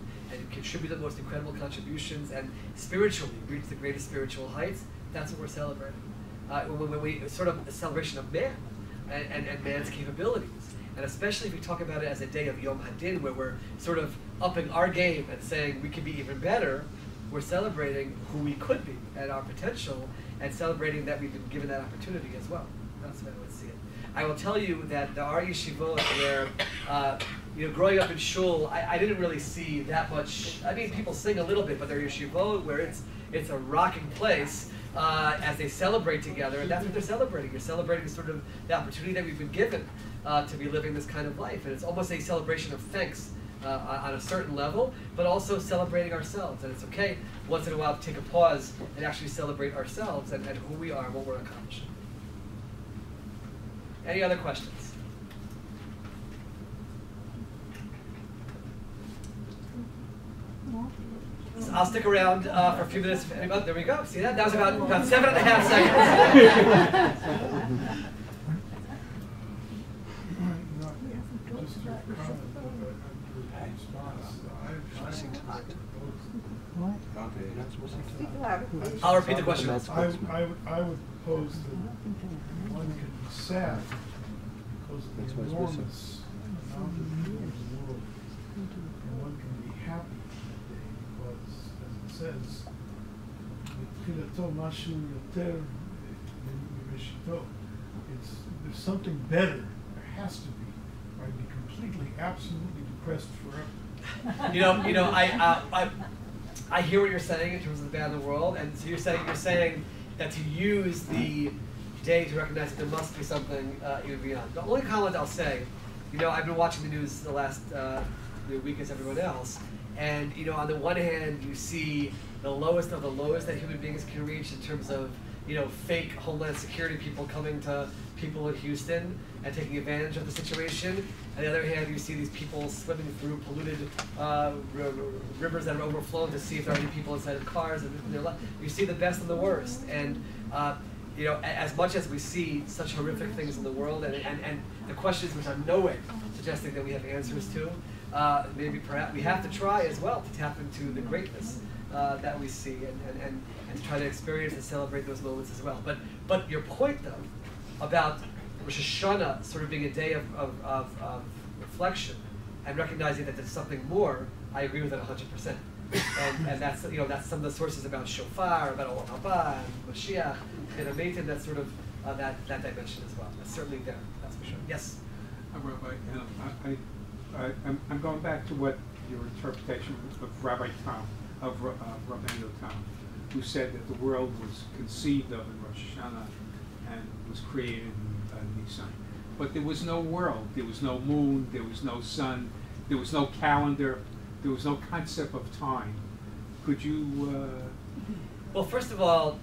contribute the most incredible contributions and spiritually reach the greatest spiritual heights, that's what we're celebrating. When we sort of a celebration of man and man's capabilities. And especially if we talk about it as a day of Yom Hadin, where we're sort of upping our game and saying we can be even better, we're celebrating who we could be and our potential, and celebrating that we've been given that opportunity as well. That's the way I would see it. I will tell you that there are yeshivot where, growing up in shul, I didn't really see that much. I mean, people sing a little bit, but there are yeshivot where it's a rocking place as they celebrate together, and that's what they're celebrating. You're celebrating sort of the opportunity that we've been given to be living this kind of life, and it's almost a celebration of thanks on a certain level, but also celebrating ourselves. And it's okay once in a while to take a pause and actually celebrate ourselves and who we are and what we're accomplishing. Any other questions? So I'll stick around for a few minutes. If anybody, there we go. See that? That was about 7.5 seconds. I'll repeat the question. I would pose that one can be sad because of the enormous amount of people in the world. And one can be happy that day because, as it says, "Tfilato mashu yoter mimishito." There's something better. There has to be. Or I'd be completely, absolutely depressed forever. I hear what you're saying in terms of the bad in the world, and so you're saying that to use the day to recognize that there must be something even beyond. The only comment I'll say, I've been watching the news the last week as everyone else, and on the one hand you see the lowest of the lowest that human beings can reach in terms of fake Homeland Security people coming to people in Houston and taking advantage of the situation. On the other hand, you see these people swimming through polluted rivers that are overflowing to see if there are any people inside of cars. And you see the best and the worst. And as much as we see such horrific things in the world, and the questions which I'm no way suggesting that we have answers to, maybe perhaps we have to try as well to tap into the greatness that we see and to try to experience and celebrate those moments as well. But your point though about Rosh Hashanah sort of being a day of reflection and recognizing that there's something more, I agree with it 100%. And that's that's some of the sources about shofar, about Olam Haba, and Mashiach, and Ameitim. That's sort of that dimension as well. That's certainly there. That's for sure. Yes. Rabbi, I'm going back to what your interpretation of Rabbi Tom, of Rabbeinu Tom, who said that the world was conceived of in Rosh Hashanah and was created in Nisan. But there was no world, there was no moon, there was no sun, there was no calendar, there was no concept of time. Could you... Well, first of all,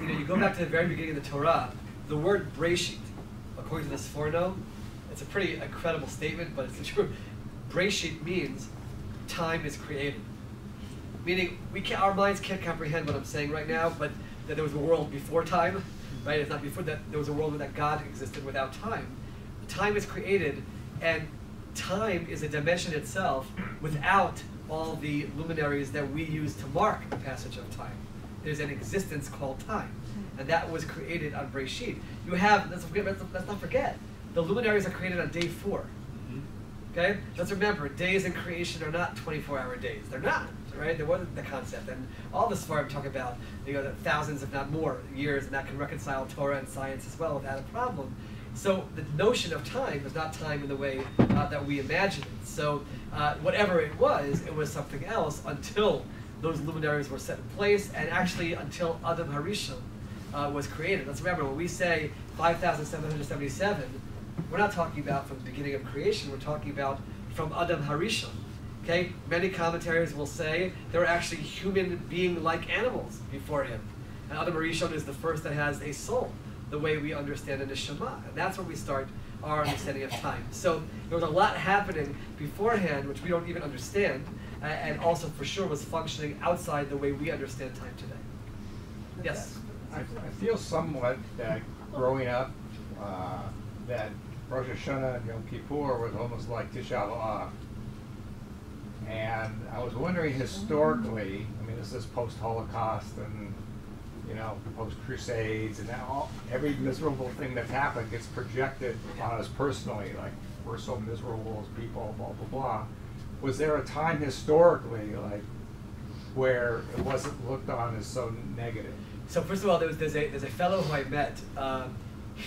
you go back to the very beginning of the Torah, the word Breshit, according to the Sforno, it's a pretty incredible statement, but it's the truth. Breshit means time is created. Meaning, our minds can't comprehend what I'm saying right now, but that there was a world before time, right? It's not before that there was a world that God existed without time. Time is created, and time is a dimension itself without all the luminaries that we use to mark the passage of time. There's an existence called time, and that was created on Breshit. You have, let's not forget, the luminaries are created on day 4. Okay? Let's remember, days in creation are not 24-hour days. They're not, right? There wasn't the concept. And all this far I'm talking about, the thousands, if not more, years, and that can reconcile Torah and science as well without a problem. So the notion of time is not time in the way that we imagine it. So whatever it was something else until those luminaries were set in place, and actually until Adam Harishon was created. Let's remember, when we say 5,777, we're not talking about from the beginning of creation, we're talking about from Adam Harishon. Okay? Many commentaries will say there were actually human being-like animals before him. And Adam Harishon is the first that has a soul, the way we understand a neshama. And that's where we start our understanding of time. So there was a lot happening beforehand, which we don't even understand, and also for sure was functioning outside the way we understand time today. Yes? I feel somewhat that growing up, that Rosh Hashanah and Yom Kippur was almost like Tisha B'Av. And I was wondering historically, I mean, this is post-Holocaust and, post-Crusades, and now every miserable thing that's happened gets projected on us personally, like we're so miserable as people, blah, blah, blah. Was there a time historically, where it wasn't looked on as so negative? So first of all, there's a fellow who I met.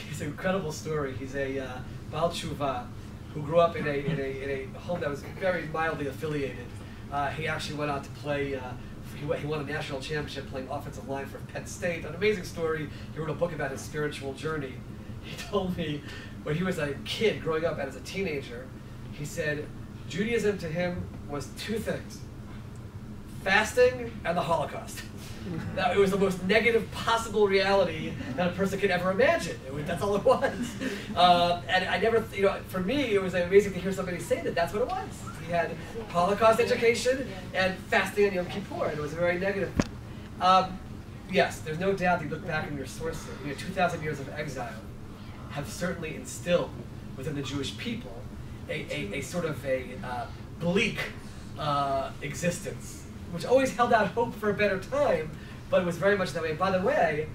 He's an incredible story. He's a Baal Tshuva who grew up in a home that was very mildly affiliated. He actually went out to play. He won a national championship playing offensive line for Penn State. An amazing story. He wrote a book about his spiritual journey. He told me when he was a kid growing up and as a teenager, he said Judaism to him was 2 things: fasting and the Holocaust. Now, it was the most negative possible reality that a person could ever imagine. That's all it was. And I never, for me, it was amazing to hear somebody say that that's what it was. He had Holocaust education and fasting on Yom Kippur, and it was a very negative thing. Yes, there's no doubt that you look back in your sources, 2,000 years of exile have certainly instilled within the Jewish people a sort of a bleak existence, which always held out hope for a better time, but it was very much that way. By the way,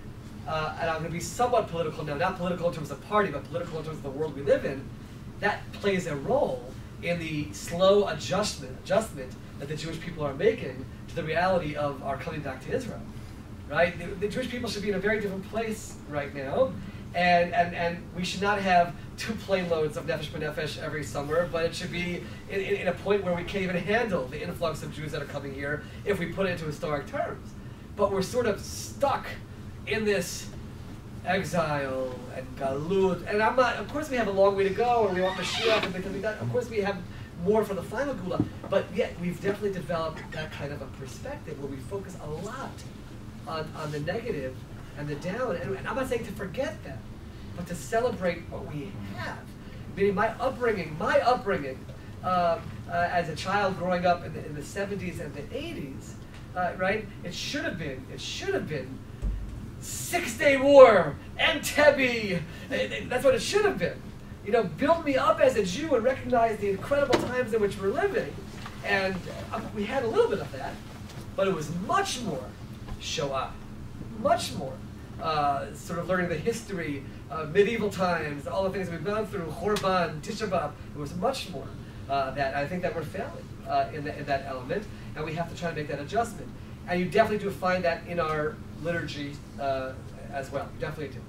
and I'm going to be somewhat political now, not political in terms of party, but political in terms of the world we live in, that plays a role in the slow adjustment that the Jewish people are making to the reality of our coming back to Israel. Right? The Jewish people should be in a very different place right now, and we should not have 2 plane loads of Nefesh B'Nefesh every summer, but it should be in a point where we can't even handle the influx of Jews that are coming here if we put it into historic terms. But we're sort of stuck in this exile and galut, and I'm not. Of course, we have a long way to go, and we want Mashiach, and because of course, we have more for the final Gula. But yet, we've definitely developed that kind of a perspective where we focus a lot on the negative and the down. And I'm not saying to forget that, but to celebrate what we have. Meaning, my upbringing as a child growing up in the 70s and the 80s, right? It should have been 6-Day War, Entebbe. That's what it should have been. You know, build me up as a Jew and recognize the incredible times in which we're living. And we had a little bit of that, but it was much more Shoah, much more sort of learning the history of medieval times, all the things we've gone through, Chorban, Tisha B'Av. It was much more that. I think that we're failing in that element, and we have to try to make that adjustment. And you definitely do find that in our liturgy as well. You definitely do.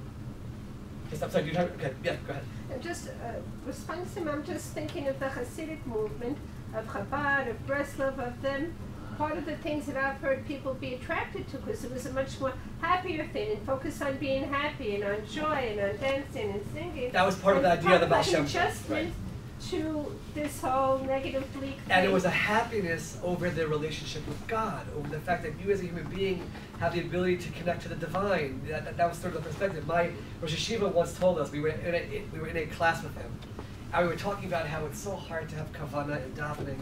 Yes, I'm sorry, do you have, okay, yeah, go ahead. Just responding to him, I'm just thinking of the Hasidic movement, of Chabad, of Breslov, of them. Part of the things that I've heard people be attracted to, because it was a much more happier thing, and focus on being happy, and on joy, and on dancing, and singing. That was part of the idea of the Baal Shem Tov. Adjustment to this whole negative bleak thing. And it was a happiness over their relationship with God, over the fact that you as a human being have the ability to connect to the divine. That was sort of the perspective. My Rosh Hashiva once told us, we were in a class with him, and we were talking about how it's so hard to have kavanah in davening.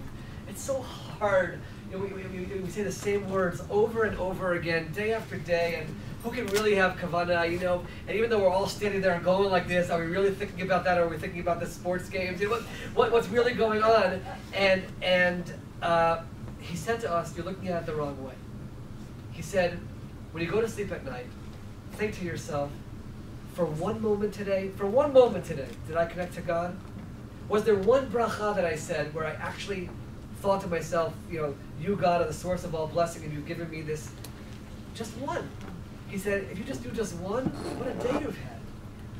It's so hard. You know, we say the same words over and over again, day after day, and who can really have kavanah, you know? And even though we're all standing there and going like this, are we really thinking about that, or are we thinking about the sports games? You know, what's really going on? And he said to us, you're looking at it the wrong way. He said, when you go to sleep at night, think to yourself, for one moment today, did I connect to God? Was there one bracha that I said where I actually thought to myself, you know, you God are the source of all blessing, and you've given me this, just one. He said, if you just do just one, what a day you've had.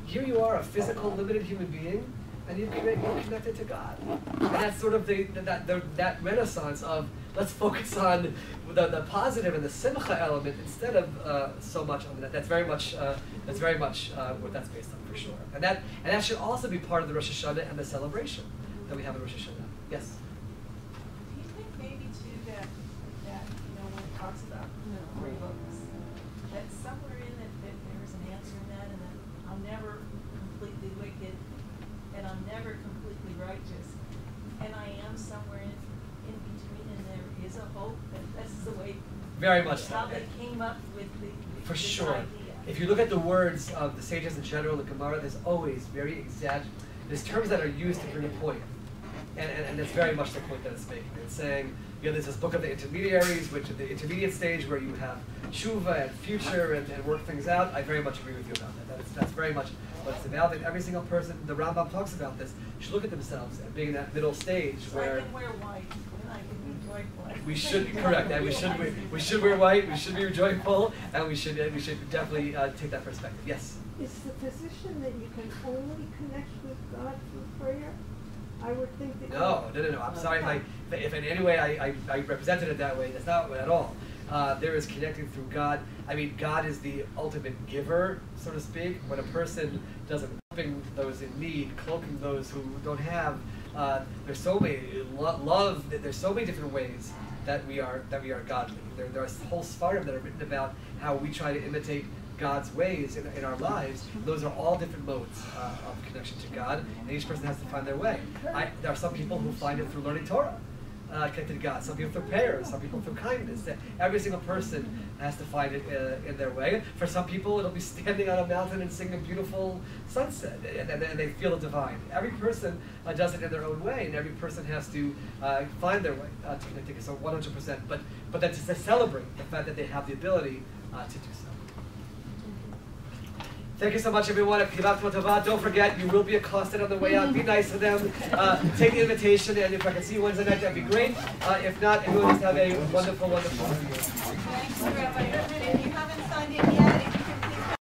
Here you are, a physical, limited human being, and you're connected to God. And that's sort of that renaissance of, let's focus on the positive and the simcha element instead of so much on that. That's very much what that's based on, for sure. And that should also be part of the Rosh Hashanah and the celebration that we have in Rosh Hashanah. Yes? Do you think maybe too that you know, when it talks about three books, that somewhere in it that there's an answer in that, and that I'm never completely wicked, and I'm never completely righteous, and I am somewhere in between, and there is a hope, that this is the way. Very much so. How they came up with For this sure. idea. If you look at the words of the sages in general, the Gemara, there's always very exaggerated. There's terms that are used to bring a point. And that's very much the point that it's making. It's saying, you know, there's this book of the intermediaries, which is the intermediate stage where you have tshuva and future and work things out. I very much agree with you about that. That's very much what it's about. And every single person, the Rambam talks about this, should look at themselves and being in that middle stage where I can wear white, and I can be joyful. we should be correct, and we should wear white. We should be joyful, and we should definitely take that perspective. Yes. Is the position that you can only connect with God through prayer? I would think that. No. I'm sorry if in any way I represented it that way. That's not at all. There is connecting through God. I mean, God is the ultimate giver, so to speak. When a person does helping those in need, cloaking those who don't have, there's so many love. There's so many different ways that we are godly. There are whole svarim that are written about how we try to imitate God's ways in our lives. Those are all different modes of connection to God, and each person has to find their way. There are some people who find it through learning Torah, connected to God. Some people through prayers, some people through kindness. Every single person has to find it in their way. For some people, it'll be standing on a mountain and singing a beautiful sunset, and they feel the divine. Every person does it in their own way, and every person has to find their way to connect to God. So 100%. But that's to celebrate the fact that they have the ability to do so. Thank you so much, everyone. Don't forget, you will be accosted on the way out. Be nice to them. Take the invitation, and if I can see you Wednesday night, that'd be great. If not, everyone just have a wonderful, wonderful New Year. Thanks, Rabbi. If you haven't signed in yet,